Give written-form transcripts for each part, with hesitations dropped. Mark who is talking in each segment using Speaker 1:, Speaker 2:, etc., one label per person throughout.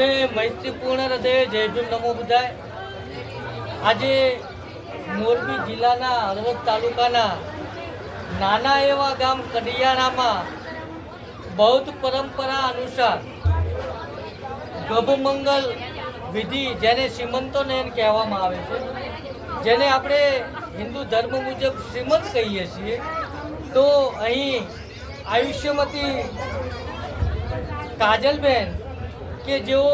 Speaker 1: અને મૈત્રીપૂર્ણ હૃદય જય ભીમ નમો બુદ્ધાય. આજે મોરબી જિલ્લાના હળવદ તાલુકાના નાના એવા ગામ કડિયાણામાં બૌદ્ધ પરંપરા અનુસાર ગભમંગલ વિધિ, જેને સીમંતોનયન કહેવામાં આવે છે, જેને આપણે હિન્દુ ધર્મ મુજબ શ્રીમંત કહીએ છીએ, તો અહીં આયુષ્યમતી કાજલબેન કે જેઓ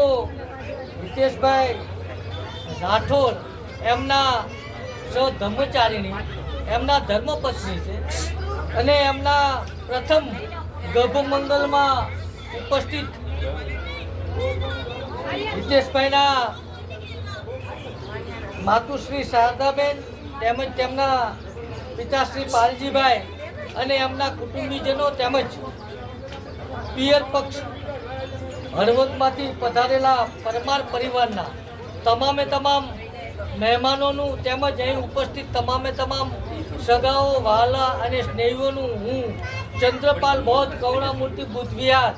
Speaker 1: હિતેશભાઈ રાઠોડ એમના ધર્મચારીણી, એમના ધર્મપત્ની છે અને એમના પ્રથમ ગર્ભમંગલમાં ઉપસ્થિત હિતેશભાઈના માતુશ્રી શારદાબેન તેમજ તેમના પિતાશ્રી પાલજીભાઈ અને એમના કુટુંબીજનો તેમજ પિયર પક્ષ હળવદમાંથી પધારેલા પરમાર પરિવારના તમામે તમામ મહેમાનોનું તેમજ અહીં ઉપસ્થિત તમામે તમામ સગાઓ, વહાલા અને સ્નેહીઓનું હું ચંદ્રપાલ બૌદ્ધ કરુણામૂર્તિ બુદ્ધ વિહાર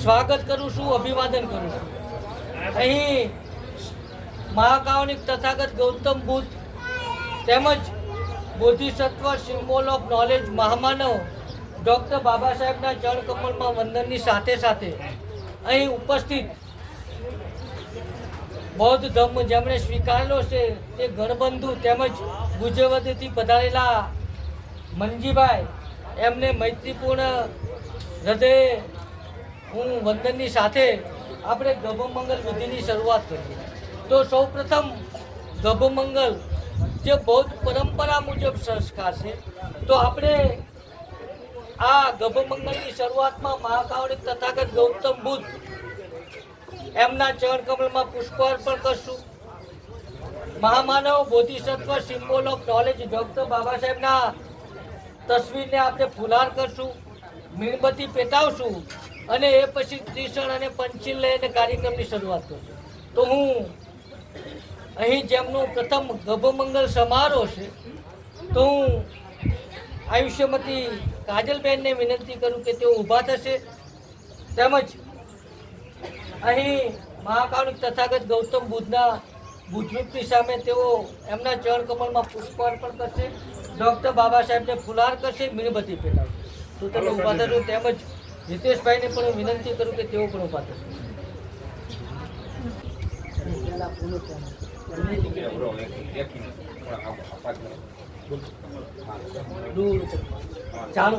Speaker 1: સ્વાગત કરું છું, અભિવાદન કરું છું. અહીં મહાકારુણિક તથાગત ગૌતમ બુદ્ધ તેમજ બોધિસત્વ સિમ્બોલ ઓફ નોલેજ મહામાનવ ડૉક્ટર બાબા સાહેબના ચરણકમળમાં વંદનની સાથે સાથે અહીં ઉપસ્થિત બૌદ્ધ ધર્મ જેમણે સ્વીકારેલો છે તે ગણબંધુ તેમજ ગુજરાતથી પધારેલા મનજીભાઈ, એમને મૈત્રીપૂર્ણ હૃદયે હું વંદનની સાથે આપણે ગભમંગલ વિધિની શરૂઆત કરીએ. તો સૌપ્રથમ ગભમંગલ જે બૌદ્ધ પરંપરા મુજબ સંસ્કાર છે, તો આપણે આ ગભમંગલની શરૂઆતમાં મહાકારુણિક તથાગત ગૌતમ બુદ્ધ એમના ચરણ કમળમાં પુષ્પ અર્પણ કરશું. મહામાનવ બોધિસત્વ સિમ્બોલ ઓફ નોલેજ ડૉક્ટર બાબા સાહેબના તસવીરને આપણે ફુલાર કરશું, મીણબત્તી પેટાવશું અને એ પછી ત્રિશણ અને પંચીલ લઈને કાર્યક્રમની શરૂઆત કરશું. તો હું અહીં જેમનું પ્રથમ ગભમંગલ સમારોહ છે, તો હું આયુષ્યમતી કાજલબેનને વિનંતી કરું કે તેઓ ઊભા થશે, તેમજ અહીં મહાકારુણિક તથાગત ગૌતમ બુદ્ધના બુદ્ધરૂપની સામે તેઓ એમના ચરણ કમળમાં પુષ્પ અર્પણ કરશે, ડૉક્ટર બાબા સાહેબને ફુલાર કરશે, મીણબત્તી પેટાવશે. તો તમે ઊભા થશો. તેમજ હિતેશભાઈને પણ વિનંતી કરું કે તેઓ પણ ઊભા થશે. ચાલો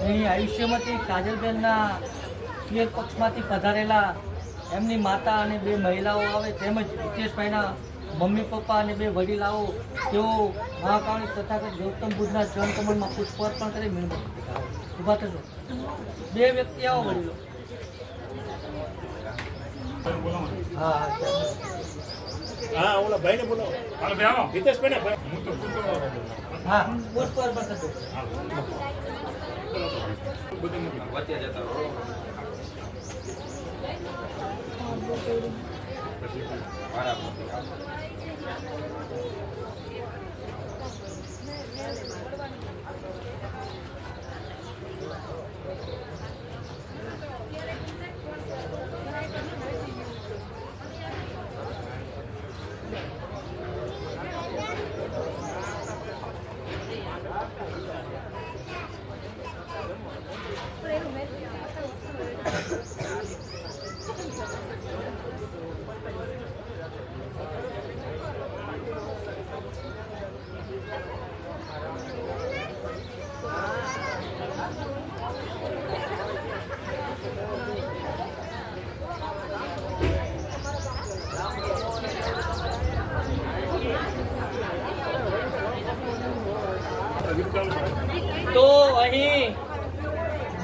Speaker 1: અહીં આયુષ્યમતી કાજલબેનના પિયર પક્ષમાંથી પધારેલા એમની માતા અને બે મહિલાઓ આવે, તેમજ હિતેશભાઈના મમ્મી પપ્પા અને બે વડીલાઓ, તેઓ મહાકારુણિક તથાગત ગૌતમ બુદ્ધના ચરણ કમળમાં પુષ્પ અર્પણ કરી મીણબત્તી પેટાવે. ઊભા થશો. બે વ્યક્તિ આવો, વડીલો. હા
Speaker 2: હા, ઓલા ભાઈને બોલાવો. હાલો ભાઈ આવો. હિતેશભાઈને હું તો
Speaker 1: હા, પુષ્પ અર્પણ કરજો.
Speaker 2: વચ્ચે જતા રહો.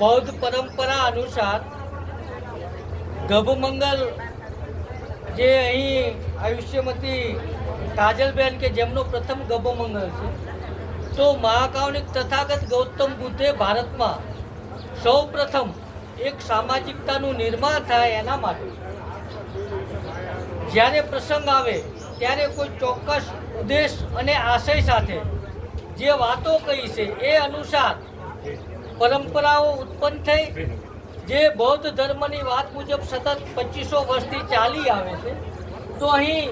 Speaker 1: બૌદ્ધ પરંપરા અનુસાર ગભમંગલ જે અહીં આયુષ્યમતી કાજલબેન કે જેમનો પ્રથમ ગભમંગલ છે, તો મહાકારુણિક તથાગત ગૌતમ બુદ્ધે ભારતમાં સૌ પ્રથમ એક સામાજિકતાનું નિર્માણ થાય એના માટે જ્યારે પ્રસંગ આવે ત્યારે કોઈ ચોક્કસ ઉદ્દેશ અને આશય સાથે જે વાતો કહી છે એ અનુસાર પરંપરાઓ ઉત્પન્ન થઈ, જે બૌદ્ધ ધર્મની વાત મુજબ સતત 2500 વર્ષથી ચાલી આવે છે. તો અહીં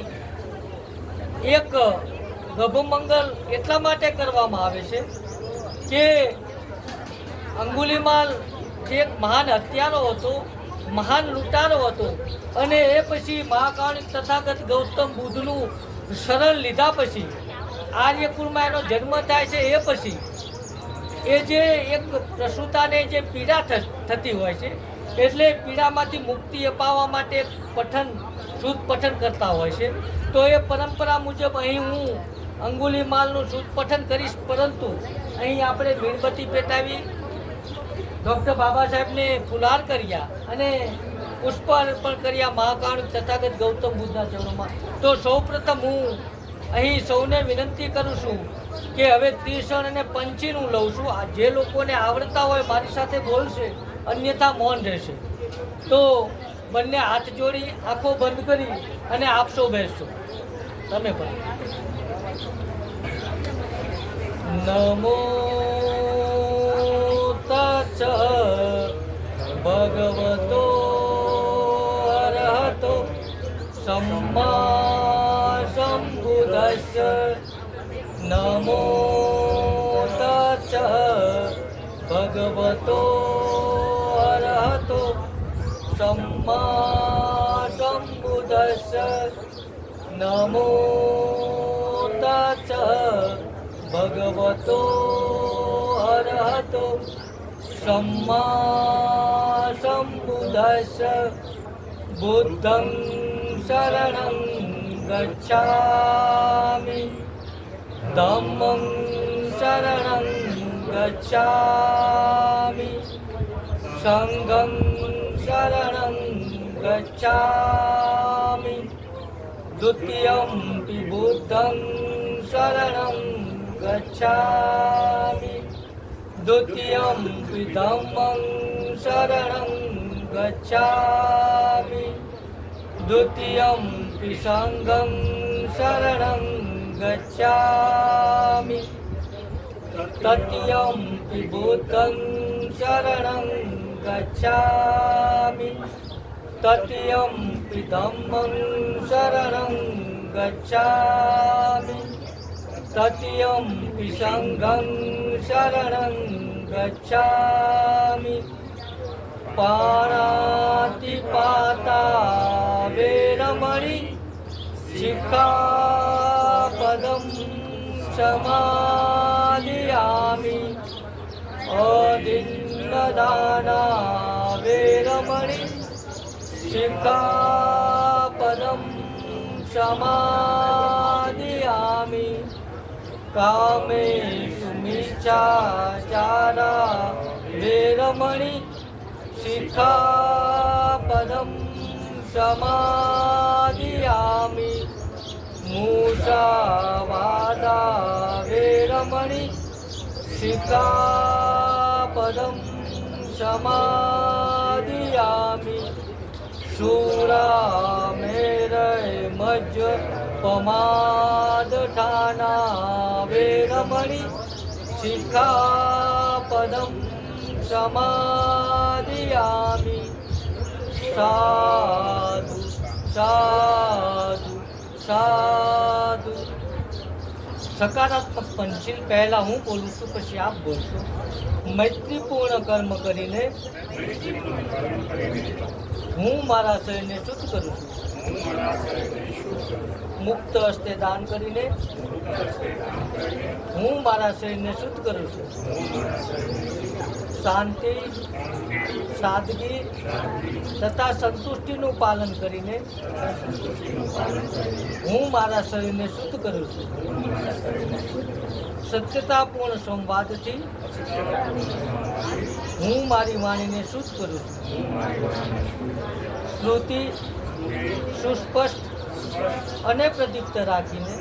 Speaker 1: એક ગભમંગલ એટલા માટે કરવામાં આવે છે કે અંગુલીમાલ જે એક મહાન હત્યારો હતો, મહાન લૂંટારો હતો, અને એ પછી મહાકારુણિક તથાગત ગૌતમ બુદ્ધનું શરણ લીધા પછી આર્યકુળમાં એનો જન્મ થાય છે. એ પછી એ જે એક પ્રસૂતાને જે પીડા થતી હોય છે, એટલે પીડામાંથી મુક્તિ અપાવવા માટે પઠન શુદ્ધ પઠન કરતા હોય છે. તો એ પરંપરા મુજબ અહીં હું અંગુલીમાલનું શુદ્ધ પઠન કરીશ, પરંતુ અહીં આપણે મીણબત્તી પેટાવી ડૉક્ટર બાબા સાહેબને ફુલાર કર્યા અને પુષ્પ અર્પણ કર્યા મહાકારુણિક તથાગત ગૌતમ બુદ્ધના ચરણોમાં. તો સૌપ્રથમ હું અહીં સૌને વિનંતી કરું છું કે હવે ત્રિશણ અને પંચીન હું લઉં છું. આ જે લોકોને આવડતા હોય મારી સાથે બોલશે, અન્યથા મૌન રહેશે. તો બંને હાથ જોડી આંખો બંધ કરી અને આપ સૌ બેસશો. તમે પણ નમો તચ્છ ભગવતો અરહતો સમ્મા સંબુદ્ધસ્સ. નમો તચ્છ ભગવતો અરહતો સમ્મા સંબુદ્ધસ્સ. નમો તચ્છ ભગવતો અરહતો સમ્મા સંબુદ્ધસ્સ. બુદ્ધં શરણં ગચ્છામિ, ધમ્મં શરણં ગચ્છામિ, સંઘં શરણં ગચ્છામિ. દ્વિતીયમ્પિ બુદ્ધં શરણં ગચ્છામિ, દ્વિતીયમ્પિ ધમ્મં શરણં ગચ્છામિ, દ્વિતીયમ્પિ સંઘં શરણં ગચ્છામિ, તૃતીયમ્પિ બુદ્ધં શરણં ગચ્છામિ, તૃતીયમ્પિ ધમ્મં શરણં ગચ્છામિ, તૃતીયમ્પિ સંઘં શરણં ગચ્છામિ. પાણાતિપાતા વેરમણિ સિક્ખાપદં સમાદિયામિ. અદિન્નદાના વેરમણિ સિક્ખાપદં સમાદિયામિ. કામેષુ મિચ્છાચારા વેરમણિ સિક્ખાપદં સમાદિયામિ. મૂષાવાદા વેરમણિ સિક્ખાપદં સમાદિયામિ. શૂરામેરય મજ્જ પમાદઠાના વેરમણિ સિક્ખાપદં સમાદિયામિ. સાધુ સાધુ સાધુ. સકારાત્મક પંચીલ પહેલા હું બોલું છું, પછી આપ બોલશો. મૈત્રીપૂર્ણ કર્મ કરીને હું મારા શરીરને શુદ્ધ કરું છું. મુક્ત હસ્તે દાન કરીને હું મારા શરીરને શુદ્ધ કરું છું. શાંતિ, સાદગી તથા સંતુષ્ટિનું પાલન કરીને હું મારા શરીરને શુદ્ધ કરું છું. સત્યતાપૂર્ણ સંવાદથી હું મારી વાણીને શુદ્ધ કરું છું. શ્રુતિ સુસ્પષ્ટ અને પ્રદીપ્ત રાખીને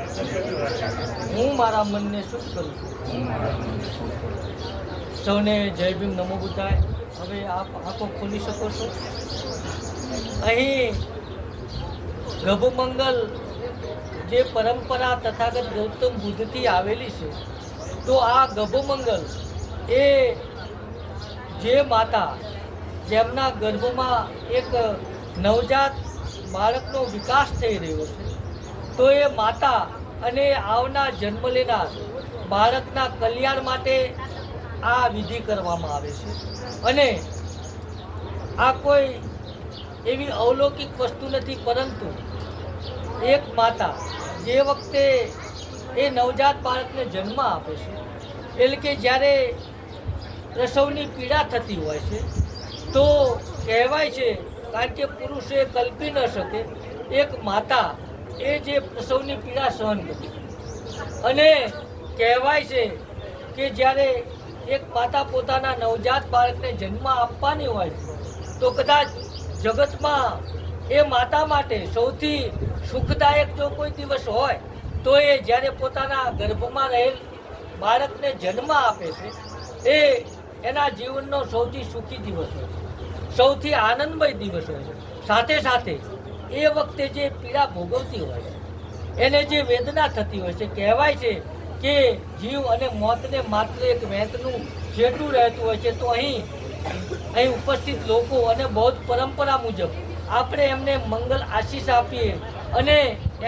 Speaker 1: હું મારા મનને શુદ્ધ કરું છું. સૌને જય ભીમ, નમો બુદ્ધાય. હવે આપ આંખો ખોલી શકો છો. અહીં ગભમંગલ જે પરંપરા તથાગત ગૌતમ બુદ્ધથી આવેલી છે, તો આ ગભમંગલ એ જે માતા જેમના ગર્ભમાં એક નવજાત બાળકનો વિકાસ થઈ રહ્યો છે, તો એ માતા અને આવનાર જન્મ લેનાર બાળકના કલ્યાણ માટે આ વિધિ કરવામાં આવે છે. અને આ કોઈ એવી અવલૌકિક વસ્તુ નથી, પરંતુ એક માતા જે વખતે એ નવજાત બાળકને જન્મ આપે છે, એટલે કે જ્યારે પ્રસવની પીડા થતી હોય છે, તો કહેવાય છે, કારણ કે પુરુષે કલ્પી ન શકે, એક માતા એ જે પ્રસવની પીડા સહન કરી. અને કહેવાય છે કે જ્યારે એક માતા પોતાના નવજાત બાળકને જન્મ આપવાની હોય છે, તો કદાચ જગતમાં એ માતા માટે સૌથી સુખદાયક જો કોઈ દિવસ હોય તો એ જ્યારે પોતાના ગર્ભમાં રહેલ બાળકને જન્મ આપે છે, એ એના જીવનનો સૌથી સુખી દિવસ હોય છે, સૌથી આનંદમય દિવસ હોય છે. સાથે સાથે એ વખતે જે પીડા ભોગવતી હોય છે, એને જે વેદના થતી હોય છે, કહેવાય છે કે જીવ અને મોતને માત્ર એક વેંતનું જેટલું રહેતું હોય છે. તો અહીં ઉપસ્થિત લોકો અને બૌદ્ધ પરંપરા મુજબ આપણે એમને મંગલ આશીષ આપીએ અને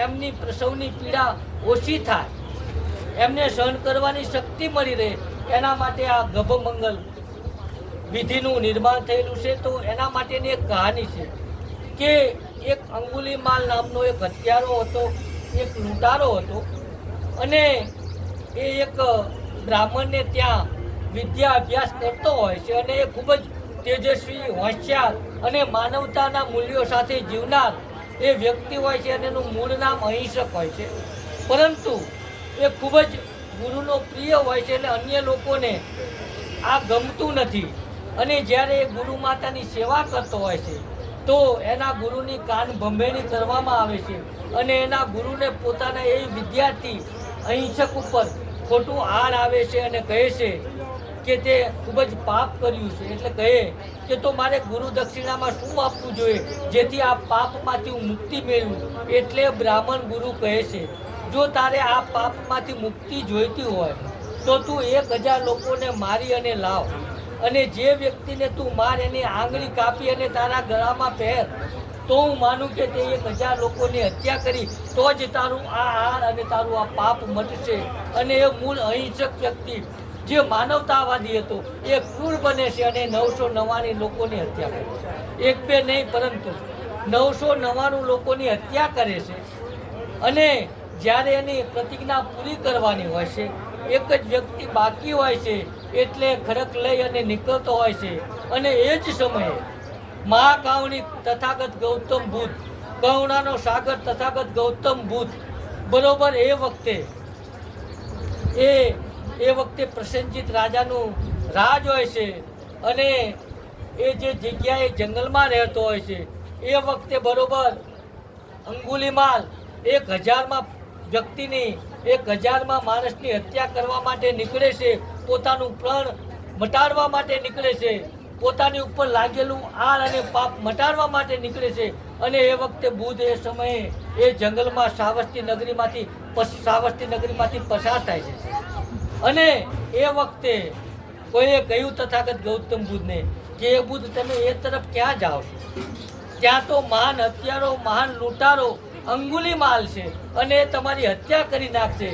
Speaker 1: એમની પ્રસવની પીડા ઓછી થાય, એમને સહન કરવાની શક્તિ મળી રહે, એના માટે આ ગભમંગલ વિધિનું નિર્માણ થયેલું છે. તો એના માટેની એક કહાની છે કે એક અંગુલીમાલ નામનો એક હત્યારો હતો, એક લૂંટારો હતો, અને એ એક બ્રાહ્મણને ત્યાં વિદ્યા અભ્યાસ કરતો હોય છે, અને એ ખૂબ જ તેજસ્વી, હોશિયાર અને માનવતાના મૂલ્યો સાથે જીવનાર એ વ્યક્તિ હોય છે, અને એનું મૂળ નામ અહિંસક હોય છે. પરંતુ એ ખૂબ જ ગુરુનો પ્રિય હોય છે, અને અન્ય લોકોને આ ગમતું નથી. અને જ્યારે એ ગુરુ માતાની સેવા કરતો હોય છે, તો એના ગુરુની કાન ભંભેણી કરવામાં આવે છે, અને એના ગુરુને પોતાના એ વિદ્યાર્થી અહિંસક ઉપર ખોટું આડ આવે છે અને કહે છે કે તે ખૂબ જ પાપ કર્યું છે. એટલે કહે કે તો મારે ગુરુ દક્ષિણામાં શું આપવું જોઈએ જેથી આ પાપમાંથી હું મુક્તિ મેળવું. એટલે બ્રાહ્મણ ગુરુ કહે છે, જો તારે આ પાપમાંથી મુક્તિ જોઈતી હોય તો તું 1000 લોકોને મારી અને લાવ, અને જે વ્યક્તિને તું માર એની આંગળી કાપી અને તારા ગળામાં પહેર, તો હું માનું કે તે 1000 લોકોની હત્યા કરી તો જ તારું આ હાર અને તારું આ પાપ મટશે. અને એ મૂળ અહિંસક વ્યક્તિ જે માનવતાવાદી હતો એ ક્રૂર બને છે અને 999 લોકોની હત્યા કરે છે. એક બે નહીં, પરંતુ 999 લોકોની હત્યા કરે છે. અને જ્યારે એની પ્રતિજ્ઞા પૂરી કરવાની હોય છે, એક જ વ્યક્તિ બાકી હોય છે, એટલે ખડક લઈ અને નીકળતો હોય છે. અને એ જ સમયે મહાકાવણિક તથાગત ગૌતમ બુદ્ધ, કરુણાનો સાગર તથાગત ગૌતમ બુદ્ધ બરોબર એ વખતે પ્રસેનજીત રાજાનું રાજ હોય છે, અને એ જે જગ્યાએ જંગલમાં રહેતો હોય છે, એ વખતે બરોબર અંગુલીમાલ 1000માં વ્યક્તિની 1000માં માણસની હત્યા કરવા માટે નીકળે છે, પોતાનું પ્રાણ મટાડવા માટે નીકળે છે, પોતાની ઉપર લાગેલું આર અને પાપ મટાડવા માટે નીકળે છે. અને એ વખતે બુદ્ધ એ સમયે એ જંગલમાં શ્રાવસ્તી નગરીમાંથી પસાર થાય છે. અને એ વખતે કોઈએ કહ્યું તથાગત ગૌતમ બુદ્ધને કે એ બુદ્ધ તમે એ તરફ ક્યાં જાઓ છો? ત્યાં તો મહાન હત્યારો, મહાન લૂંટારો અંગુલીમાલ છે અને એ તમારી હત્યા કરી નાખશે.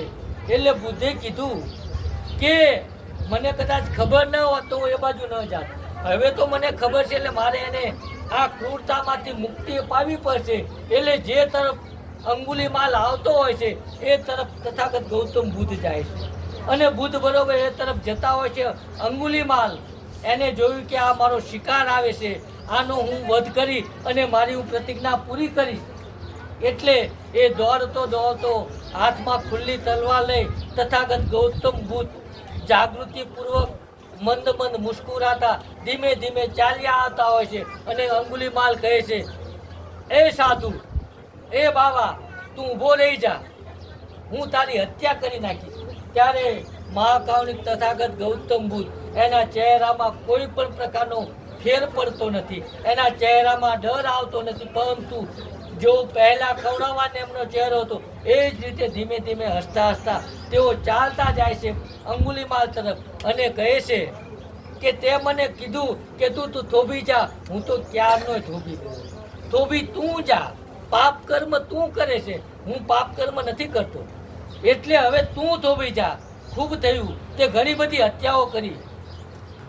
Speaker 1: એટલે બુદ્ધે કીધું કે મને કદાચ ખબર ન હોત તો એ બાજુ ન જાત, હવે તો મને ખબર છે, એટલે મારે એને આ ક્રૂરતામાંથી મુક્તિ અપાવવી પડશે. એટલે જે તરફ અંગુલીમાલ આવતો હોય છે એ તરફ તથાગત ગૌતમ બુદ્ધ જાય છે અને બુદ્ધ બરોબર એ તરફ જતા હોય છે. અંગુલીમાલ એને જોયું કે આ મારો શિકાર આવે છે, આનો હું વધ કરી અને મારી હું પ્રતિજ્ઞા પૂરી કરીશ. એટલે એ દોડતો હાથમાં ખુલ્લી તલવાર લઈ તથાગત ગૌતમ બુદ્ધ જાગૃતિપૂર્વક મંદ મુસ્કુરાતા ધીમે ધીમે ચાલ્યા આવતા હોય છે અને અંગુલીમાલ કહે છે, એ સાધુ, એ બાવા, તું ઊભો રહી જા, હું તારી હત્યા કરી નાખીશ. ત્યારે મહાકારુણિક તથાગત ગૌતમ બુદ્ધ એના ચહેરામાં કોઈ પણ પ્રકારનો ફેર પડતો નથી, એના ચહેરામાં ડર આવતો નથી, પરંતુ જો પહેલા કરુણાવાન એમનો ચહેરો હતો એ જ રીતે ધીમે ધીમે હસતા તેઓ ચાલતા જાય છે અંગુલીમાલ તરફ અને કહે છે કે તે મને કીધું કે તું થોભી જા, હું તો ક્યારનો થોભી ગયો. થોભી તું જા, પાપ કર્મ તું કરે છે, હું પાપ કર્મ નથી કરતો, એટલે હવે તું થોભી જા. ખૂબ થયું, તે ઘણી બધી હત્યાઓ કરી.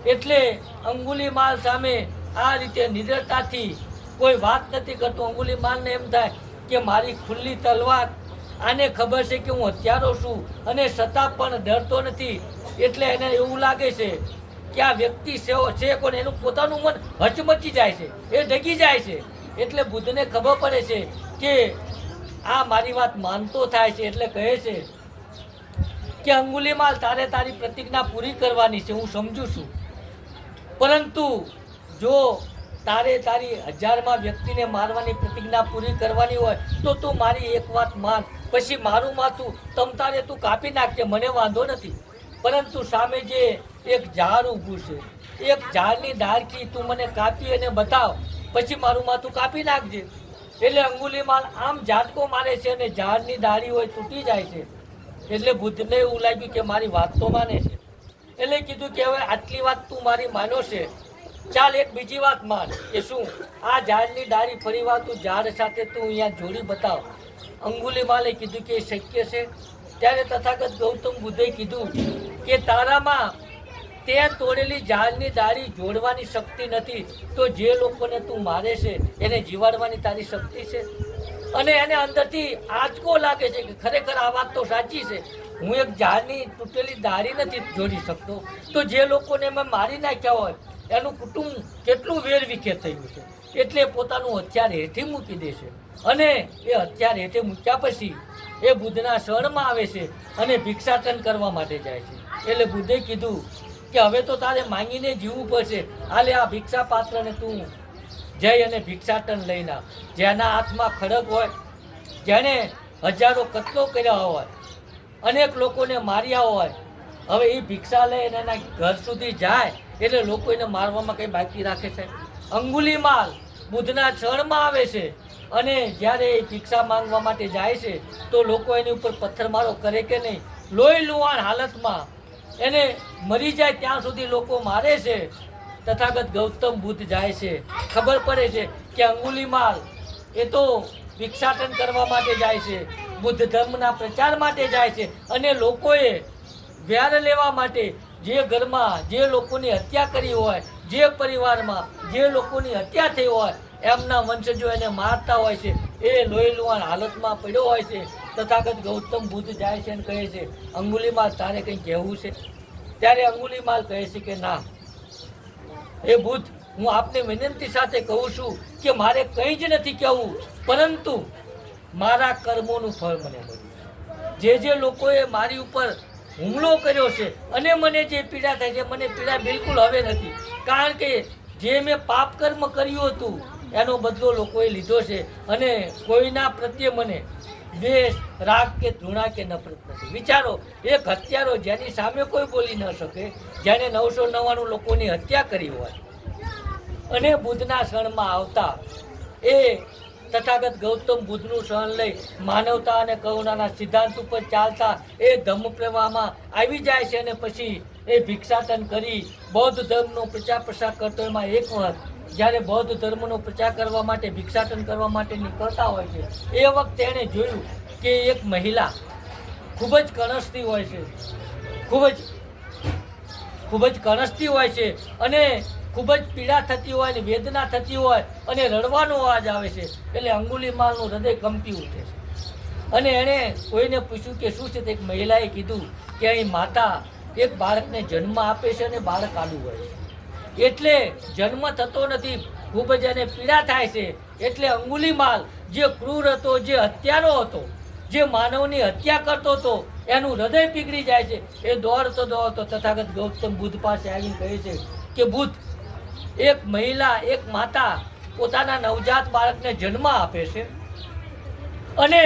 Speaker 1: એટલે અંગુલીમાલ સામે આ રીતે નિડરતાથી કોઈ વાત નથી કરતો. અંગુલીમાલને એમ થાય કે મારી ખુલ્લી તલવાર, આને ખબર છે કે હું હત્યારો છું અને છતાં પણ ડરતો નથી. એટલે એને એવું લાગે છે કે આ વ્યક્તિ છે કોણ, એનું પોતાનું મન હચમચી જાય છે, એ ડગી જાય છે. એટલે બુદ્ધને ખબર પડે છે કે આ મારી વાત માનતો થાય છે. એટલે કહે છે કે અંગુલીમાલ, તારે તારી પ્રતિજ્ઞા પૂરી કરવાની છે, હું સમજુ છું, પરંતુ જો તારે તારી 1000માં વ્યક્તિને મારવાની પ્રતિજ્ઞા પૂરી કરવાની હોય તો તું મારી એક વાત માન, પછી મારું માથું તમતારે તું કાપી નાખજે, મને વાંધો નથી. પરંતુ સામે જે એક ઝાડ ઊભું છે, એક ઝાડની ડાળખી તું મને કાપી અને બતાવ, પછી મારું માથું કાપી નાખજે. એટલે અંગુલીમાલ આમ ઝાટકો મારે છે અને ઝાડની ડાળી હોય તૂટી જાય છે. એટલે બુદ્ધને એવું લાગ્યું કે મારી વાત તો માને છે. એટલે કીધું કે હવે આટલી વાત તું મારી માનો છે, ચાલ એક બીજી વાત માન, કે શું આ ઝાડની ડાળી ફરીવાર તું ઝાડ સાથે તું અહીંયા જોડી બતાવ. અંગુલીમાલે કીધું કે એ શક્ય છે. ત્યારે તથાગત ગૌતમ બુદ્ધે કીધું કે તારામાં તે તોડેલી ઝાડની ડાળી જોડવાની શક્તિ નથી, તો જે લોકોને તું મારે છે એને જીવાડવાની તારી શક્તિ છે. અને એને અંદરથી આંચકો લાગે છે કે ખરેખર આ વાત તો સાચી છે, હું એક ઝાડની તૂટેલી ડાળી નથી જોડી શકતો, તો જે લોકોને મેં મારી નાખ્યા હોય એનું કુટુંબ કેટલું વેરવિખેર થયું છે. એટલે પોતાનું હથિયાર હેઠી મૂકી દે છે અને એ હથિયાર હેઠે મૂક્યા પછી એ બુદ્ધના શરણમાં આવે છે અને ભિક્ષાટન કરવા માટે જાય છે. એટલે બુદ્ધે કીધું કે હવે તો તારે માંગીને જીવવું પડશે, હાલે આ ભિક્ષા પાત્રને તું જઈ અને ભિક્ષાટન લઈને આવ. જેના હાથમાં ખડક હોય, જેણે હજારો કત્લો કર્યા હોય, અનેક લોકોને માર્યા હોય, હવે એ ભિક્ષા લઈને એના ઘર સુધી જાય એટલે લોકો એને મારવામાં કંઈ બાકી રાખે છે. અંગુલીમાલ બુદ્ધના શરણમાં આવે છે અને જ્યારે એ ભિક્ષા માંગવા માટે જાય છે તો લોકો એની ઉપર પથ્થરમારો કરે કે નહીં, લોહી લુહાણ હાલતમાં એને મરી જાય ત્યાં સુધી લોકો મારે છે. તથાગત ગૌતમ બુદ્ધ જાય છે, ખબર પડે છે કે અંગુલીમાલ એ તો ભિક્ષાટન કરવા માટે જાય છે, બુદ્ધ ધર્મના પ્રચાર માટે જાય છે અને લોકોએ વ્યાર લેવા માટે જે ઘરમાં જે લોકોની હત્યા કરી હોય, જે પરિવારમાં જે લોકોની હત્યા થઈ હોય, એમના વંશજો એને મારતા હોય છે, એ લોહી લુહાણ હાલતમાં પડ્યો હોય છે. તથાગત ગૌતમ બુદ્ધ જાય છે અને કહે છે, અંગુલીમાલ તારે કંઈ કહેવું છે? ત્યારે અંગુલીમાલ કહે છે કે ના, એ બુદ્ધ, હું આપને વિનંતી સાથે કહું છું કે મારે કંઈ જ નથી કહેવું, પરંતુ મારા કર્મોનું ફળ મને મળ્યું. જે લોકોએ મારી ઉપર હુમલો કર્યો છે અને મને જે પીડા થાય છે, મને પીડા બિલકુલ હવે નથી, કારણ કે જે મેં પાપ કર્મ કર્યું હતું એનો બદલો લોકોએ લીધો છે અને કોઈના પ્રત્યે મને દ્વેષ, રાગ કે ધૃણા કે નફરત નથી. વિચારો, એક હત્યારો જેની સામે કોઈ બોલી ન શકે, જેને 999 લોકોની હત્યા કરી હોય અને બુદ્ધના શરણમાં આવતા એ તથાગત ગૌતમ બુદ્ધનું શરણ લઈ માનવતા અને કરુણાના સિદ્ધાંત ઉપર ચાલતા એ ધમ્મ પ્રવાહમાં આવી જાય છે અને પછી એ ભિક્ષાટન કરી બૌદ્ધ ધર્મનો પ્રચાર પ્રસાર કરતો. એમાં એક વખત જ્યારે બૌદ્ધ ધર્મનો પ્રચાર કરવા માટે ભિક્ષાટન કરવા માટે નીકળતા હોય છે એ વખતે એણે જોયું કે એક મહિલા ખૂબ જ કણસતી હોય છે, ખૂબ જ કણસતી હોય છે અને ખૂબ જ પીડા થતી હોય અને વેદના થતી હોય અને રડવાનો અવાજ આવે છે. એટલે અંગુલીમાલનું હૃદય કંપી ઉઠે છે અને એણે કોઈને પૂછ્યું કે શું છે, તો એક મહિલાએ કીધું કે અહીં માતા એક બાળકને જન્મ આપે છે અને બાળક આડું હોય છે, એટલે જન્મ થતો નથી, ખૂબ જ એને પીડા થાય છે. એટલે અંગુલીમાલ જે ક્રૂર હતો, જે હત્યારો હતો, જે માનવની હત્યા કરતો હતો, એનું હૃદય પીગળી જાય છે. એ દોડતો તથાગત ગૌતમ બુદ્ધ પાસે આવીને કહે છે કે બુદ્ધ, એક મહિલા, એક માતા પોતાના નવજાત બાળકને જન્મ આપે છે અને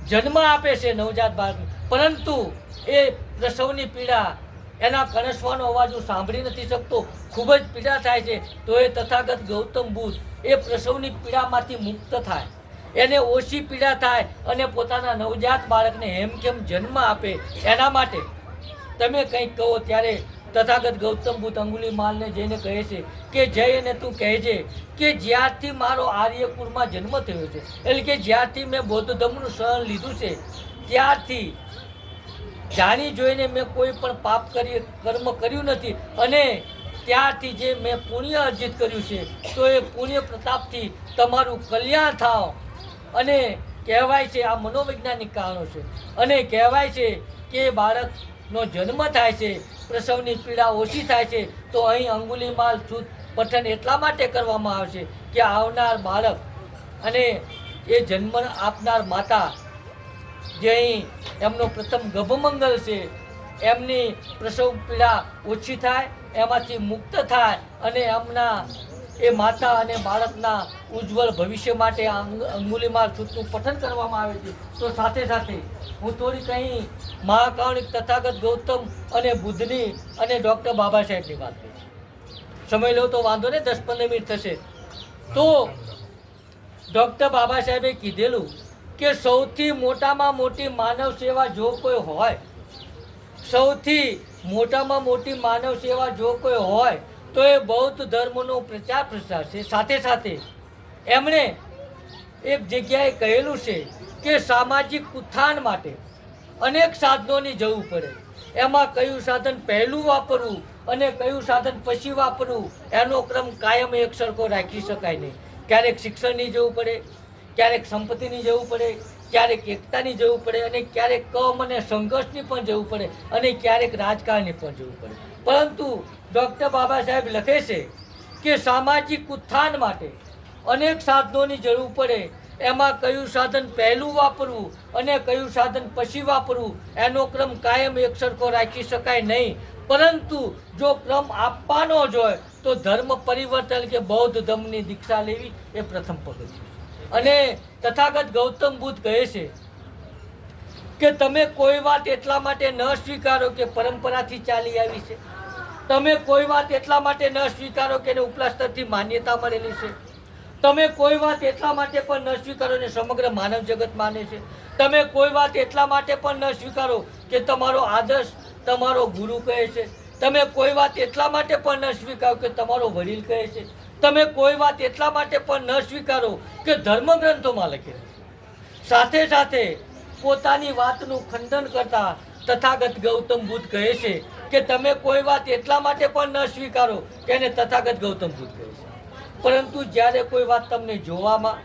Speaker 1: જન્મ આપે છે નવજાત બાળકને, પરંતુ એ પ્રસવની પીડા, એના કણસવાનો અવાજ હું સાંભળી નથી શકતો, ખૂબ જ પીડા થાય છે. તો એ તથાગત ગૌતમ બુદ્ધ એ પ્રસવની પીડામાંથી મુક્ત થાય, એને ઓછી પીડા થાય અને પોતાના નવજાત બાળકને હેમખેમ જન્મ આપે. એના માટે તમે કંઈક કહો. ત્યારે તથાગત ગૌતમ બુદ્ધ અંગુલીમાલને જઈને કહે છે કે જઈને તું કહેજે કે જ્યારથી મારો આર્યકુળમાં જન્મ થયો છે, એટલે કે જ્યારથી મેં બૌદ્ધ ધર્મનું શરણ લીધું છે, ત્યારથી જાણી જોઈને મેં કોઈ પણ કર્મ કર્યું નથી, અને ત્યારથી જે મેં પુણ્ય અર્જિત કર્યું છે, તો એ પુણ્ય પ્રતાપથી તમારું કલ્યાણ થાવ. અને કહેવાય છે, આ મનોવૈજ્ઞાનિક કારણો છે, અને કહેવાય છે કે બાળકનો જન્મ થાય છે, પ્રસવની પીડા ઓછી થાય છે. તો અહીં અંગુલીમાલ શુદ્ધ પઠન એટલા માટે કરવામાં આવશે કે આવનાર બાળક અને એ જન્મ આપનાર માતા, જે અહીં એમનો પ્રથમ ગભમંગલ છે, એમની પ્રસવ પીડા ઓછી થાય, એમાંથી મુક્ત થાય, અને એમના એ માતા અને બાળકના ઉજ્જવળ ભવિષ્ય માટે અંગુલીમાલ સૂત્રનું પઠન કરવામાં આવે છે. તો સાથે સાથે હું થોડીક અહીં મહાકારુણિક તથાગત ગૌતમ અને બુદ્ધની અને ડૉક્ટર બાબા સાહેબની વાત કરીશ. સમય લો તો વાંધો નહીં, 10-15 મિનિટ થશે. તો ડૉક્ટર બાબા સાહેબે કીધેલું કે સૌથી મોટામાં મોટી માનવ સેવા જો કોઈ હોય, સૌથી મોટામાં મોટી માનવ સેવા જો કોઈ હોય તો એ બૌદ્ધ ધર્મનો પ્રચાર પ્રસાર છે. સાથે સાથે એમણે એક જગ્યાએ કહેલું છે કે સામાજિક ઉત્થાન માટે અનેક સાધનોની જરૂર પડે, એમાં કયું સાધન પહેલું વાપરવું અને કયું સાધન પછી વાપરવું, એનો ક્રમ કાયમ એક સરખો રાખી શકાય નહીં. ક્યારેક શિક્ષણની જરૂર પડે, ક્યારેક સંપત્તિની જરૂર પડે, ક્યારેક એકતાની જરૂર પડે, અને ક્યારેક કમ અને સંઘર્ષની પણ જરૂર પડે, અને ક્યારેક રાજકારણની પણ જરૂર પડે. પરંતુ ડૉક્ટર બાબા સાહેબ લખે છે કે સામાજિક ઉત્થાન માટે અનેક સાધનોની જરૂર પડે, એમાં કયું સાધન પહેલું વાપરવું અને કયું સાધન પછી વાપરવું, એનો ક્રમ કાયમ એક સરખો રાખી શકાય નહીં. પરંતુ જો ક્રમ આપવાનો જ હોય તો ધર્મ પરિવર્તન કે બૌદ્ધ ધર્મની દીક્ષા લેવી એ પ્રથમ પગથિયું. અને તથાગત ગૌતમ બુદ્ધ કહે છે કે તમે કોઈ વાત એટલા માટે ન સ્વીકારો કે પરંપરાથી ચાલી આવી છે, તમે કોઈ વાત એટલા માટે ન સ્વીકારો કે એને ઉપલા સ્તરથી માન્યતા મળેલી છે, તમે કોઈ વાત એટલા માટે પણ ન સ્વીકારો ને સમગ્ર માનવ જગત માને છે, તમે કોઈ વાત એટલા માટે પણ ન સ્વીકારો કે તમારો આદર્શ તમારો ગુરુ કહે છે, તમે કોઈ વાત એટલા માટે પણ ન સ્વીકારો કે તમારો વડીલ કહે છે, તમે કોઈ વાત એટલા માટે પણ ન સ્વીકારો કે ધર્મગ્રંથોમાં લખેલું છે. સાથે સાથે પોતાની વાતનું ખંડન કરતા તથાગત ગૌતમ બુદ્ધ કહે છે કે તમે કોઈ વાત એટલા માટે પણ ન સ્વીકારો કે એને તથાગત ગૌતમ બુદ્ધ કહે છે. પરંતુ જ્યારે કોઈ વાત તમને જોવામાં,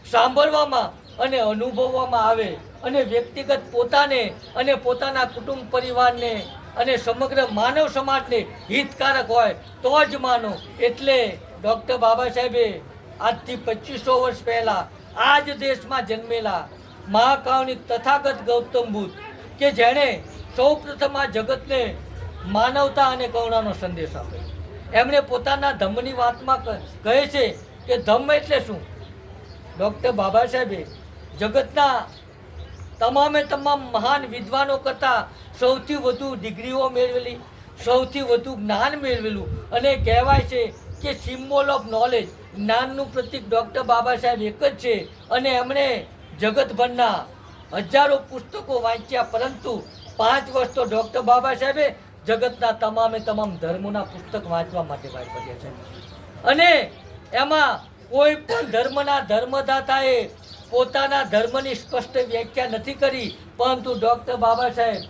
Speaker 1: સાંભળવામાં અને અનુભવવામાં આવે અને વ્યક્તિગત પોતાને અને પોતાના કુટુંબ પરિવારને અને સમગ્ર માનવ સમાજને હિતકારક હોય તો જ માનો. એટલે ડૉક્ટર બાબા સાહેબે આજથી 2500 વર્ષ પહેલાં આ જ દેશમાં જન્મેલા મહાકારુણિક તથાગત ગૌતમ બુદ્ધ કે જેણે સૌ પ્રથમ આ જગતને માનવતા અને કરુણાનો સંદેશ આપ્યો, એમણે પોતાના ધમ્મની વાતમાં કહે છે કે ધમ્મ એટલે શું. ડૉક્ટર બાબા સાહેબે જગતના તમામે તમામ મહાન વિદ્વાનો કરતાં સૌથી વધુ ડિગ્રીઓ મેળવેલી, સૌથી વધુ જ્ઞાન મેળવેલું, અને કહેવાય છે કે સિમ્બોલ ઓફ નોલેજ, જ્ઞાનનું પ્રતીક ડૉક્ટર બાબા સાહેબ એક જ છે. અને એમણે જગતભરના હજારો પુસ્તકો વાંચ્યા, પરંતુ 5 વર્ષ તો ડૉક્ટર બાબા સાહેબે જગતના તમામે તમામ ધર્મોના પુસ્તક વાંચવા માટે વાપર્યા છે. અને એમાં કોઈ પણ ધર્મના ધર્મદાતાએ પોતાના ધર્મની સ્પષ્ટ વ્યાખ્યા નથી કરી, પરંતુ ડૉક્ટર બાબા સાહેબ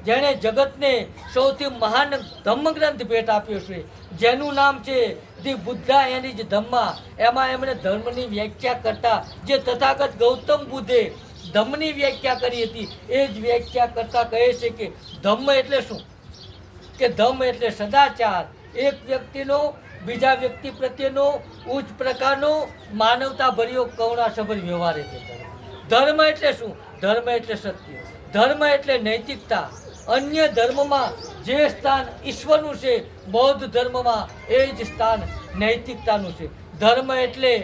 Speaker 1: જેણે જગતને સૌથી મહાન ધમ્મગ્રંથ ભેટ આપ્યો છે, જેનું નામ છે ધી બુદ્ધા એની જ ધમ્મા, એમાં એમણે ધર્મની વ્યાખ્યા કરતા જે તથાગત ગૌતમ બુદ્ધે ધમ્મની વ્યાખ્યા કરી હતી એ જ વ્યાખ્યા કરતા કહે છે કે ધમ્મ એટલે શું? કે ધમ્મ એટલે સદાચાર, એક વ્યક્તિનો બીજા વ્યક્તિ પ્રત્યેનો ઉચ્ચ પ્રકારનો માનવતા ભર્યો કરુણાસભર વ્યવહાર એટલે ધર્મ એટલે શું? ધર્મ એટલે સત્ય, ધર્મ એટલે નૈતિકતા. અન્ય ધર્મમાં જે સ્થાન ઈશ્વરનું છે, બૌદ્ધ ધર્મમાં એ જ સ્થાન નૈતિકતાનું છે. ધર્મ એટલે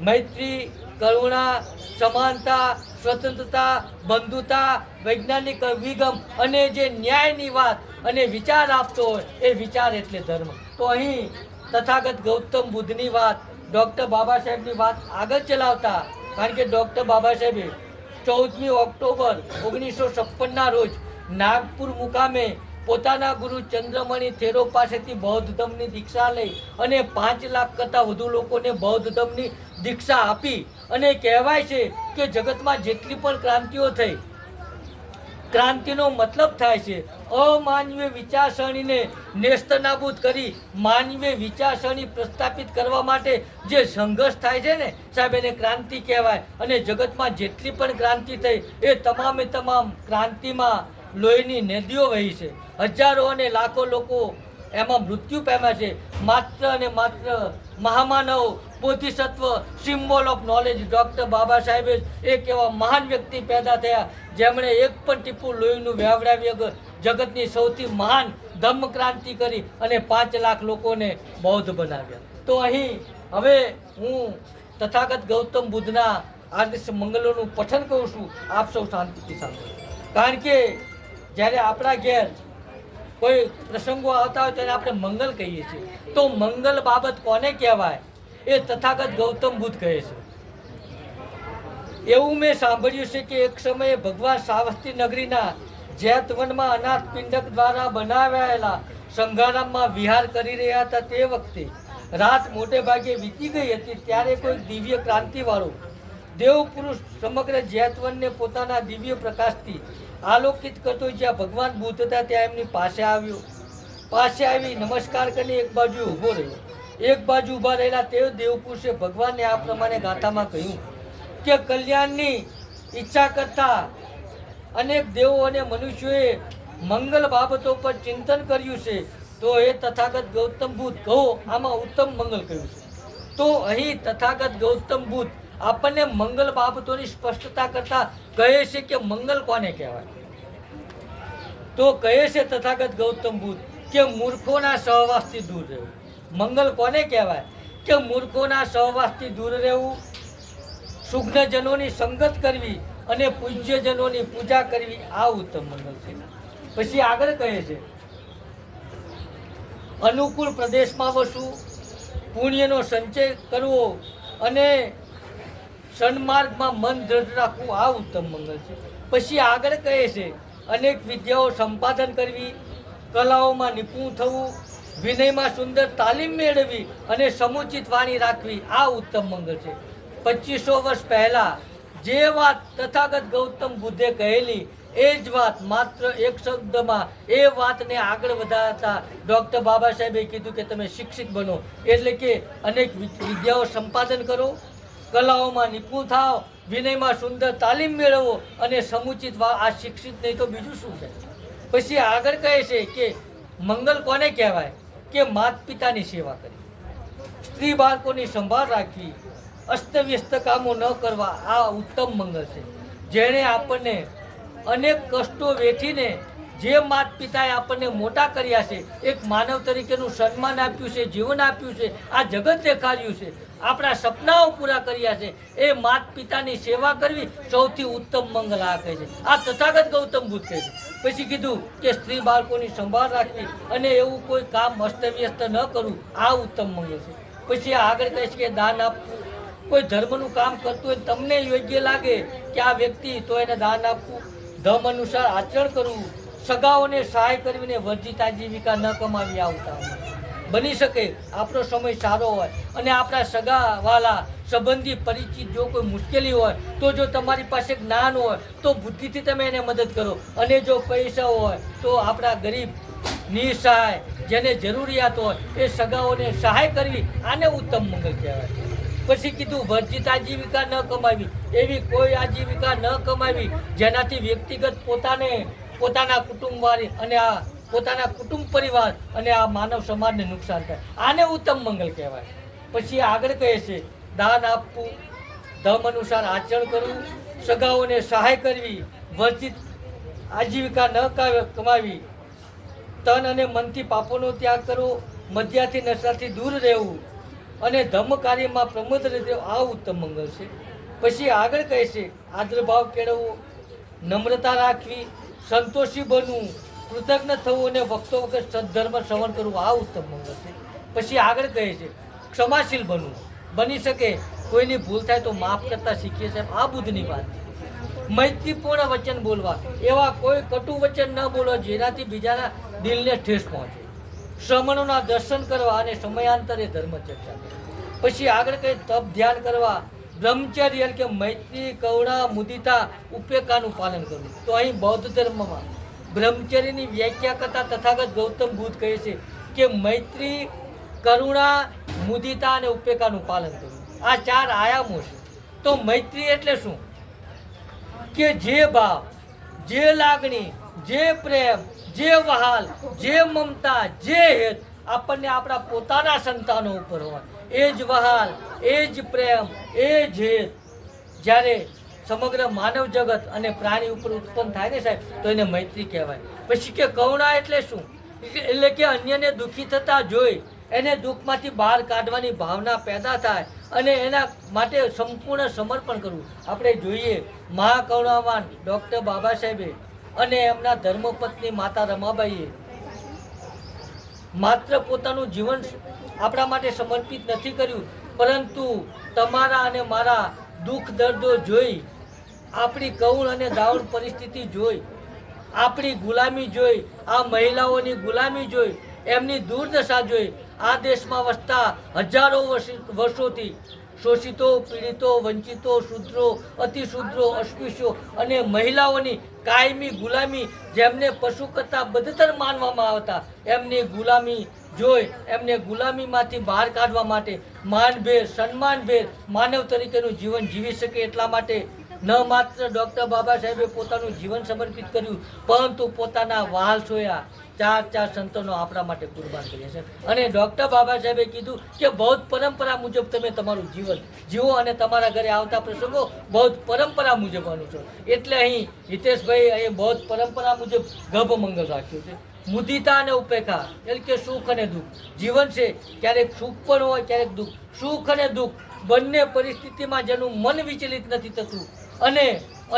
Speaker 1: મૈત્રી, કરુણા, સમાનતા, સ્વતંત્રતા, બંધુતા, વૈજ્ઞાનિક વિગમ અને જે ન્યાયની વાત અને વિચાર આપતો હોય એ વિચાર એટલે ધર્મ. તો અહીં તથાગત ગૌતમ બુદ્ધની વાત, ડૉક્ટર બાબા સાહેબની વાત આગળ ચલાવતા, કારણ કે ડૉક્ટર બાબા સાહેબે 14મી ઓક્ટોબર 1956ના રોજ નાગપુર મુકામે પોતાના ગુરુ ચંદ્રમણી થેરો પાસેથી બૌદ્ધ ધર્મની દીક્ષા લઈ અને 5 લાખ કરતાં વધુ લોકોને બૌદ્ધ ધર્મની દીક્ષા આપી. અને કહેવાય છે કે જગતમાં જેટલી પણ ક્રાંતિઓ થઈ, ક્રાંતિનો મતલબ થાય છે અમાનવીય વિચારસરણીને નેસ્તનાબૂદ કરી માનવીય વિચારસરણી પ્રસ્થાપિત કરવા માટે જે સંઘર્ષ થાય છે ને સાહેબ, એને ક્રાંતિ કહેવાય. અને જગતમાં જેટલી પણ ક્રાંતિ થઈ એ તમામે તમામ ક્રાંતિમાં લોહીની નદીઓ વહી છે. હજારો અને લાખો લોકો એમાં મૃત્યુ પામ્યા છે. માત્ર અને માત્ર મહામાનવ, બોધિસત્વ, સિમ્બોલ ઓફ નોલેજ ડૉક્ટર બાબા સાહેબે એક એવા મહાન વ્યક્તિ પેદા થયા જેમણે એક પણ ટીપું લોહીનું વહેવડાવી વગર જગતની સૌથી મહાન ધમ્મ ક્રાંતિ કરી અને 5 લાખ લોકોને બૌદ્ધ બનાવ્યા. તો અહીં હવે હું તથાગત ગૌતમ બુદ્ધના આદર્શ મંગલોનું પઠન કરું છું, આપ સૌ શાંતિથી સાંભળો. કારણ કે જ્યારે આપણા ઘેર કોઈ પ્રસંગો આવતા હોય ત્યારે આપણે મંગલ કહીએ છીએ. તો મંગલ બાબત કોને કહેવાય? એ તથાગત ગૌતમ બુદ્ધ કહે છે. એવું મેં સાંભળ્યું છે કે એક સમયે ભગવાન શ્રાવસ્તી નગરીના જૈતવનમાં અનાથ પિંડક દ્વારા બનાવાયેલા સંઘારામમાં વિહાર કરી રહ્યા હતા. તે વખતે રાત મોટે ભાગે વીતી ગઈ હતી. ત્યારે કોઈ દિવ્ય ક્રાંતિવાળો દેવ પુરુષ સમગ્ર જૈતવનને પોતાના દિવ્ય પ્રકાશથી આલોકિત કરતો જ્યાં ભગવાન બુદ્ધ હતા ત્યાં એમની પાસે આવી નમસ્કાર કરીને એક બાજુ ઊભો રહ્યો. એક બાજુ ઊભા રહેલા તે દેવપુરુષે ભગવાનને આ પ્રમાણે ગાથામાં કહ્યું કે કલ્યાણની ઈચ્છા કરતા અનેક દેવો અને મનુષ્યોએ મંગલ બાબતો પર ચિંતન કર્યું છે. તો એ તથાગત ગૌતમ બુદ્ધ કહો આમાં ઉત્તમ મંગલ કહ્યું છે. તો અહીં તથાગત ગૌતમ બુદ્ધ આપણને મંગલ બાબતોની સ્પષ્ટતા કરતા કહે છે કે મંગલ કોને કહેવાય? તો કહે છે તથાગત ગૌતમ બુદ્ધ કે મૂર્ખોના સહવાસથી દૂર રહેવું. મંગલ કોને કહેવાય? કે મૂર્ખોના સહવાસથી દૂર રહેવું, શુગ્નજનોની સંગત કરવી અને પૂજ્યજનોની પૂજા કરવી, આ ઉત્તમ મંગલ છે. પછી આગળ કહે છે અનુકૂળ પ્રદેશમાં વસવું, પુણ્યનો સંચય કરવો અને સન્માર્ગમાં મન દ્રઢ રાખવું, આ ઉત્તમ મંગલ છે. પછી આગળ કહે છે અનેક વિદ્યાઓ સંપાદન કરવી, કલાઓમાં નિપુણ થવું, વિનયમાં સુંદર તાલીમ મેળવવી અને સમુચિત વાણી રાખવી, આ ઉત્તમ મંગલ છે. 2500 વર્ષ પહેલાં જે વાત તથાગત ગૌતમ બુદ્ધે કહેલી એ જ વાત માત્ર એક શબ્દમાં એ વાતને આગળ વધારતા ડૉક્ટર બાબા સાહેબે કીધું કે તમે શિક્ષિત બનો. એટલે કે અનેક વિદ્યાઓ સંપાદન કરો, કલાઓમાં નિપુણ થાવ, વિનયમાં સુંદર તાલીમ મેળવો અને સમુચિત આ શિક્ષિત નહીં તો બીજું શું છે? પછી આગળ કહે છે કે મંગલ કોને કહેવાય? કે માતા પિતાની સેવા કરવી, સ્ત્રી બાળકોની સંભાળ રાખવી, અસ્તવ્યસ્ત કામો ન કરવા, આ ઉત્તમ મંગલ છે. જેણે આપણને અનેક કષ્ટો વેઠીને જે માતા પિતાએ આપણને મોટા કર્યા છે, એક માનવ તરીકેનું સન્માન આપ્યું છે, જીવન આપ્યું છે, આ જગત દેખાડ્યું છે, આપણા સપનાઓ પૂરા કર્યા છે, એ માતા પિતાની સેવા કરવી સૌથી ઉત્તમ મંગલ આ કહે છે. આ તથાગત ગૌતમ બુદ્ધ કહે છે. પછી કીધું કે સ્ત્રી બાળકોની સંભાળ રાખવી અને એવું કોઈ કામ અસ્તવ્યસ્ત ન કરવું, આ ઉત્તમ મંગલ છે. પછી આગળ કહે છે કે દાન આપવું, કોઈ ધર્મનું કામ કરતું હોય તમને યોગ્ય લાગે કે આ વ્યક્તિ તો એને દાન આપવું, ધર્મ અનુસાર આચરણ કરવું, સગાઓને સહાય કરીને વર્જિત આજીવિકા ન કમાવી આવતા બની શકે. આપણો સમય સારો હોય અને આપણા સગાવાલા સંબંધી પરિચિત જો કોઈ મુશ્કેલી હોય તો જો તમારી પાસે જ્ઞાન હોય તો બુદ્ધિથી તમે એને મદદ કરો. અને જો પૈસા હોય તો આપણા ગરીબ નિસહાય જેને જરૂરિયાત હોય એ સગાઓને સહાય કરવી, આને ઉત્તમ મંગળ કહેવાય. પછી કીધું વર્જિત આજીવિકા ન કમાવી, એવી કોઈ આજીવિકા ન કમાવી જેનાથી વ્યક્તિગત પોતાના કુટુંબવાળી અને આ પોતાના કુટુંબ પરિવાર અને આ માનવ સમાજને નુકસાન થાય, આને ઉત્તમ મંગળ કહેવાય. પછી આગળ કહે છે દાન આપવું, ધર્મ અનુસાર આચરણ કરવું, સગાઓને સહાય કરવી, વર્જિત આજીવિકા ન કમાવી, તન અને મનથી પાપોનો ત્યાગ કરવો, મદ્યાથી નશાથી દૂર રહેવું અને ધર્મ કાર્યમાં પ્રમુખ રહેવું, આ ઉત્તમ મંગળ છે. પછી આગળ કહે છે આદરભાવ કેળવવો, નમ્રતા રાખવી, સંતોષી બનવું, કૃતજ્ઞ થવું અને વખતો વખત સદધર્મ શ્રવણ કરવું, આ ઉત્તમ મંગળ છે. પછી આગળ કહે છે ક્ષમાશીલ બનવું, બની શકે કોઈની ભૂલ થાય તો માફ કરતા શીખીએ સાહેબ, આ બુદ્ધની વાત છે. મૈત્રીપૂર્ણ વચન બોલવા, એવા કોઈ કટુ વચન ન બોલવા જેનાથી બીજાના દિલને ઠેસ પહોંચે, શ્રમણોના દર્શન કરવા અને સમયાંતરે ધર્મ ચર્ચા કરવી. પછી આગળ કહે તપ ધ્યાન કરવા, બ્રહ્મચર્ય એટલે કે મૈત્રી, કરુણા, મુદિતા, ઉપેક્ષાનું પાલન કરવું. તો અહીં બૌદ્ધ ધર્મમાં બ્રહ્મચર્યની વ્યાખ્યા કરતા તથાગત ગૌતમ બુદ્ધ કહે છે કે મૈત્રી, કરુણા, મુદિતા અને ઉપેક્ષાનું પાલન કરવું, આ 4 આયામો છે. તો મૈત્રી એટલે શું કે જે ભાવ, જે લાગણી, જે પ્રેમ, જે વહાલ, જે મમતા, જે હેત આપણને આપણા પોતાના સંતાનો ઉપર હોય, એ જ વહાલ, એ જ પ્રેમ, એ જ હેત જ્યારે સમગ્ર માનવ જગત અને પ્રાણી ઉપર ઉત્પન્ન થાય ને સાહેબ, તો એને મૈત્રી કહેવાય. પછી કે કરુણા એટલે શું, એટલે કે અન્યને દુઃખી થતા જોઈ એને દુઃખમાંથી બહાર કાઢવાની ભાવના પેદા થાય અને એના માટે સંપૂર્ણ સમર્પણ કરવું. આપણે જોઈએ મહાકરુણાવાન ડૉક્ટર બાબા સાહેબે અને એમના ધર્મપત્ની માતા રમાબાઈએ માત્ર પોતાનું જીવન આપણા માટે સમર્પિત નથી કર્યું, પરંતુ તમારા અને મારા દુઃખ દર્દો જોઈ, આપણી કરુણ અને દારૂણ પરિસ્થિતિ જોઈ, આપણી ગુલામી જોઈ, આ મહિલાઓની ગુલામી જોઈ, એમની દુર્દશા જોઈ, આ દેશમાં વસતા હજારો વર્ષોથી શોષિતો, પીડિતો, વંચિતો, શૂદ્રો, અતિશૂદ્રો, અસ્પૃશ્યો અને મહિલાઓની કાયમી ગુલામી, જેમને પશુ કરતાં બદતર માનવામાં આવતા, એમની ગુલામી જોઈ એમને ગુલામીમાંથી બહાર કાઢવા માટે માનભેર, સન્માનભેર માનવ તરીકેનું જીવન જીવી શકે એટલા માટે ન માત્ર ડૉક્ટર બાબા સાહેબે પોતાનું જીવન સમર્પિત કર્યું, પરંતુ પોતાના વહાલ સોયા 4 સંતાનો આપણા માટે કુરબાન કર્યા છે. અને ડૉક્ટર બાબા સાહેબે કીધું કે બૌદ્ધ પરંપરા મુજબ તમે તમારું જીવન જીવો અને તમારા ઘરે આવતા પ્રસંગો બૌદ્ધ પરંપરા મુજબ અનુસરો. એટલે અહીં હિતેશભાઈ અહીં બૌદ્ધ પરંપરા મુજબ ગભ મંગળ રાખ્યું છે. મુદિતા અને ઉપેક્ષા એટલે કે સુખ અને દુઃખ. જીવન છે ક્યારેક સુખ પણ હોય, ક્યારેક દુઃખ. સુખ અને દુઃખ બંને પરિસ્થિતિમાં જેનું મન વિચલિત નથી થતું અને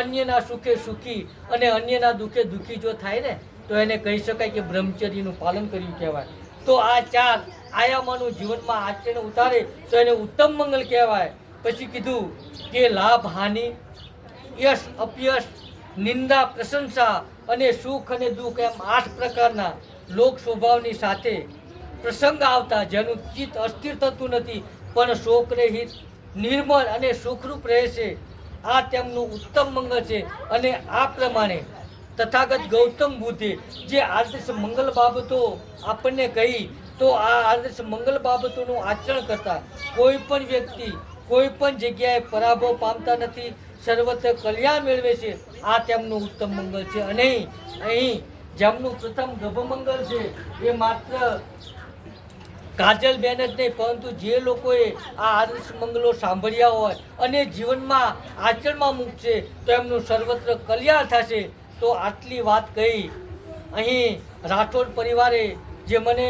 Speaker 1: અન્યના સુખે સુખી અને અન્યના દુઃખે દુઃખી જો થાય ને, તો એને કહી શકાય કે બ્રહ્મચર્યનું પાલન કર્યું કહેવાય. તો આ 4 આયામોનું જીવનમાં આચરણ ઉતારે તો એને ઉત્તમ મંગળ કહેવાય. પછી કીધું કે લાભ હાનિ, યશ અપયશ, નિંદા પ્રશંસા અને સુખ અને દુઃખ એમ 8 પ્રકારના લોક સ્વભાવની સાથે પ્રસંગ આવતા જેનું ચિત્ત અસ્થિર થતું નથી પણ શોક રહિત, નિર્મળ અને સુખરૂપ રહે છે, આ તેમનું ઉત્તમ મંગળ છે. અને આ પ્રમાણે તથાગત ગૌતમ બુદ્ધે જે આદર્શ મંગલ બાબતો આપણને કહી, તો આ આદર્શ મંગલ બાબતોનું આચરણ કરતા કોઈ પણ વ્યક્તિ કોઈ પણ જગ્યાએ પરાભવ પામતા નથી, સર્વત્ર કલ્યાણ મેળવે છે. આ તેમનું ઉત્તમ મંગળ છે. અને અહીં જેમનું પ્રથમ ગભ મંગળ છે એ માત્ર કાજલબેન જ નહીં, પરંતુ જે લોકોએ આ આદર્શ મંગલો સાંભળ્યા હોય અને જીવનમાં આચરણમાં મૂકશે તો એમનું સર્વત્ર કલ્યાણ થશે. તો આટલી વાત કહી અહીં રાઠોડ પરિવારે જે મને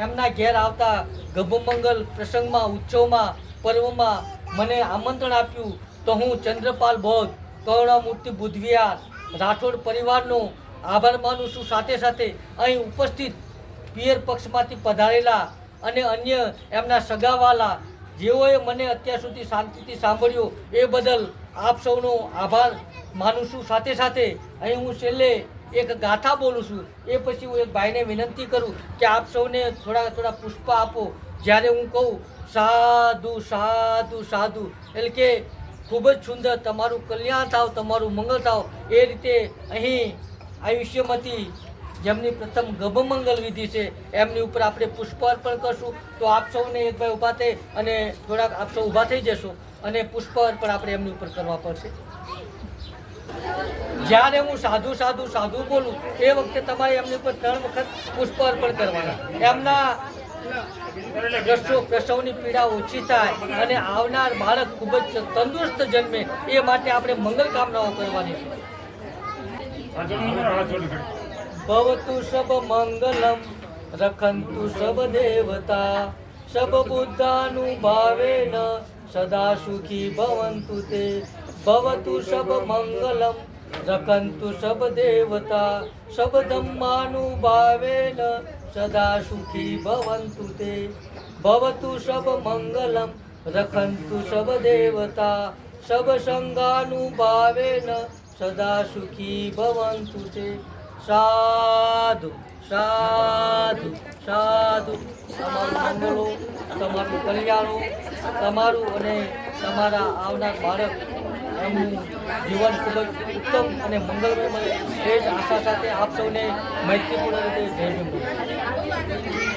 Speaker 1: એમના ઘેર આવતા ગભમંગલ પ્રસંગમાં, ઉત્સવમાં, પર્વમાં મને આમંત્રણ આપ્યું, તો હું ચંદ્રપાલ બૌદ્ધ કરુણામૂર્તિ બુદ્ધવિહાર રાઠોડ પરિવારનો આભાર માનું છું. સાથે સાથે અહીં ઉપસ્થિત પિયર પક્ષમાંથી પધારેલા અને અન્ય એમના સગાવાલા જેઓએ મને અત્યાર સુધી શાંતિથી સાંભળ્યો એ બદલ આપ સૌનો આભાર માનું છું. સાથે સાથે અહીં હું છેલ્લે એક ગાથા બોલું છું, એ પછી હું એક ભાઈને વિનંતી કરું કે આપ સૌને થોડા પુષ્પ આપો જ્યારે હું કહું સાધુ સાધુ સાધુ, એટલે કે ખૂબ જ સુંદર, તમારું કલ્યાણ થાવ, તમારું મંગળ થાવ. એ રીતે અહીં આયુષ્યમતી જેમની પ્રથમ ગભમંગલ વિધિ છે એમની ઉપર આપણે પુષ્પ અર્પણ કરશું. તો આપ સૌને એક ભાઈ ઊભા થઈ અને થોડાક આપ સૌ ઊભા થઈ જશો અને પુષ્પ અર્પણ આપણે એમની ઉપર કરવા પડશે. જ્યારે હું સાધુ સાધુ સાધુ બોલું એ વખતે તમારે એમની ઉપર 3 વખત પુષ્પ અર્પણ કરવાના. એમના પ્રસવની પીડા ઓછી થાય અને આવનાર બાળક ખૂબ જ તંદુરસ્ત જન્મે એ માટે આપણે મંગલ કામનાઓ કરવાની છે. ભવતુ સબ મંગલમ રખંતુ સબ દેવતા સબ બુદ્ધાનુભાવેન સદા સુખી ભવંતુ તે. ભવતુ સબ મંગલમ રખંતુ સબ દેવતા સબ ધમ્માનુભાવેન સદા સુખી ભવંતુ તે. ભવતુ સબ મંગલમ રખંતુ સબ દેવતા સબ સંગાનુભાવેન સદા સુખી ભવંતુ તે. સાધુ સાધુ સાધુ. તમારું મંગલો, તમારું કલ્યાણો, તમારું અને તમારા આવનાર બાળક એમનું જીવન ખૂબ જ ઉત્તમ અને મંગલમય બને એ જ આશા સાથે આપ સૌને મૈત્રીપૂર્ણ રીતે જય ભીમ.